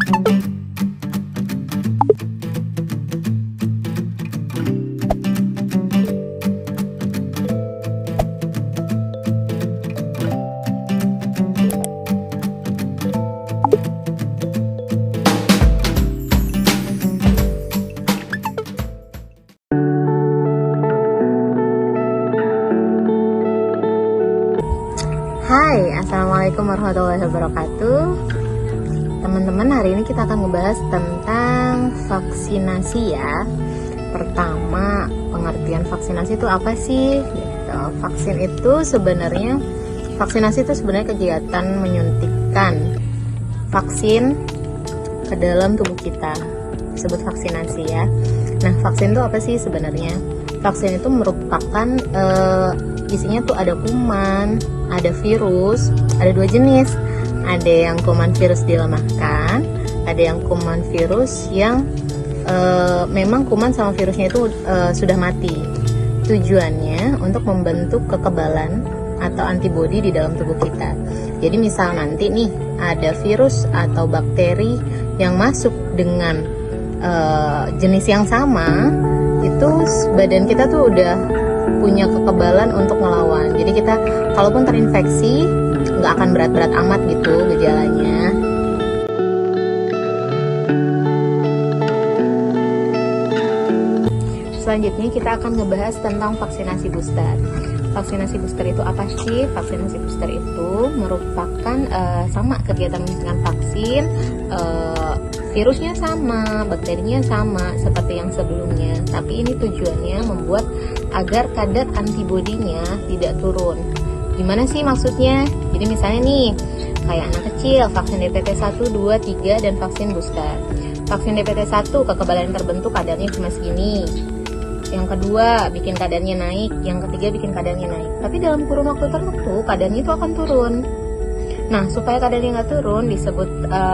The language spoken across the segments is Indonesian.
Hai, assalamualaikum warahmatullahi wabarakatuh. Teman-teman, hari ini kita akan ngebahas tentang vaksinasi ya. Pertama, pengertian vaksinasi itu apa sih? Gitu. Vaksinasi itu sebenarnya kegiatan menyuntikkan vaksin ke dalam tubuh kita. Disebut vaksinasi ya. Nah, vaksin itu apa sih sebenarnya? Vaksin itu merupakan isinya tuh ada kuman, ada virus, ada dua jenis. Ada yang kuman virus dilemahkan, ada yang kuman virus yang memang kuman sama virusnya itu sudah mati. Tujuannya untuk membentuk kekebalan atau antibodi di dalam tubuh kita. Jadi misal nanti nih ada virus atau bakteri yang masuk dengan jenis yang sama, itu badan kita tuh udah punya kekebalan untuk melawan. Jadi kita kalaupun terinfeksi nggak akan berat-berat amat gitu gejalanya. Selanjutnya kita akan ngebahas tentang vaksinasi booster. Vaksinasi booster itu apa sih? Vaksinasi booster itu merupakan sama kegiatan menyuntikkan vaksin, virusnya sama, bakterinya sama seperti yang sebelumnya. Tapi ini tujuannya membuat agar kadar antibodinya tidak turun. Gimana sih maksudnya? Jadi misalnya nih, kayak anak kecil, vaksin DPT 1, 2, 3, dan vaksin booster. Vaksin DPT 1, kekebalan yang terbentuk kadarnya cuma segini. Yang kedua, bikin kadarnya naik. Yang ketiga, bikin kadarnya naik. Tapi dalam kurun waktu tertentu, kadarnya itu akan turun. Nah, supaya kadarnya nggak turun,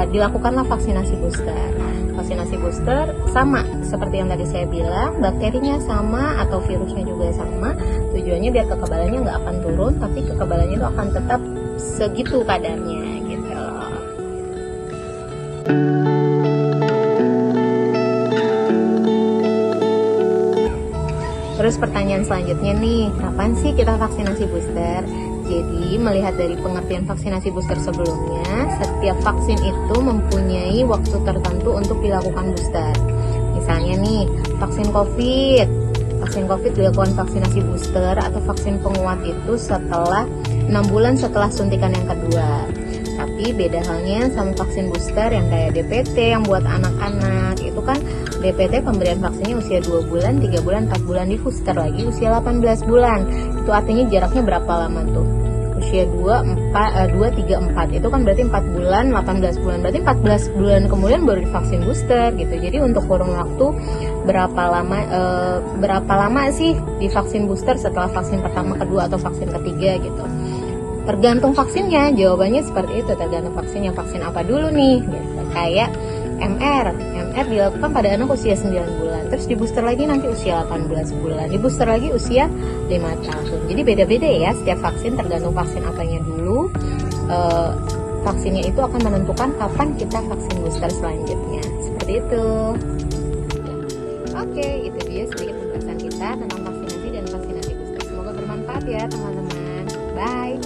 dilakukanlah vaksinasi booster. Vaksinasi booster sama seperti yang tadi saya bilang, bakterinya sama atau virusnya juga sama. Tujuannya biar kekebalannya nggak akan turun, tapi kekebalannya itu akan tetap segitu kadarnya gitu loh. Terus pertanyaan selanjutnya nih, kapan sih kita vaksinasi booster? Jadi melihat dari pengertian vaksinasi booster sebelumnya, setiap vaksin itu mempunyai waktu tertentu untuk dilakukan booster. Misalnya nih, vaksin COVID. Vaksin COVID dilakukan vaksinasi booster atau vaksin penguat itu setelah 6 bulan setelah suntikan yang kedua. Tapi beda halnya sama vaksin booster yang kayak DPT yang buat anak-anak. Itu kan DPT pemberian vaksinnya usia 2 bulan, 3 bulan, 4 bulan, di booster lagi usia 18 bulan. Itu artinya jaraknya berapa lama tuh? Usia 2, 3, 4. Itu kan berarti 4 bulan, 18 bulan. Berarti 14 bulan kemudian baru divaksin booster gitu. Jadi untuk kurun waktu berapa lama sih divaksin booster setelah vaksin pertama, kedua, atau vaksin ketiga gitu. Tergantung vaksinnya, jawabannya seperti itu. Tergantung vaksinnya, vaksin apa dulu nih gitu. Kayak MR dilakukan pada anak usia 9 bulan, terus di booster lagi nanti usia 18 bulan, di booster lagi usia 5 tahun. Jadi beda-beda ya setiap vaksin, tergantung vaksin apanya dulu. Vaksinnya itu akan menentukan kapan kita vaksin booster selanjutnya. Seperti itu. Oke, itu dia sedikit pembahasan kita tentang vaksinasi dan vaksinasi booster. Semoga bermanfaat ya teman-teman. Bye.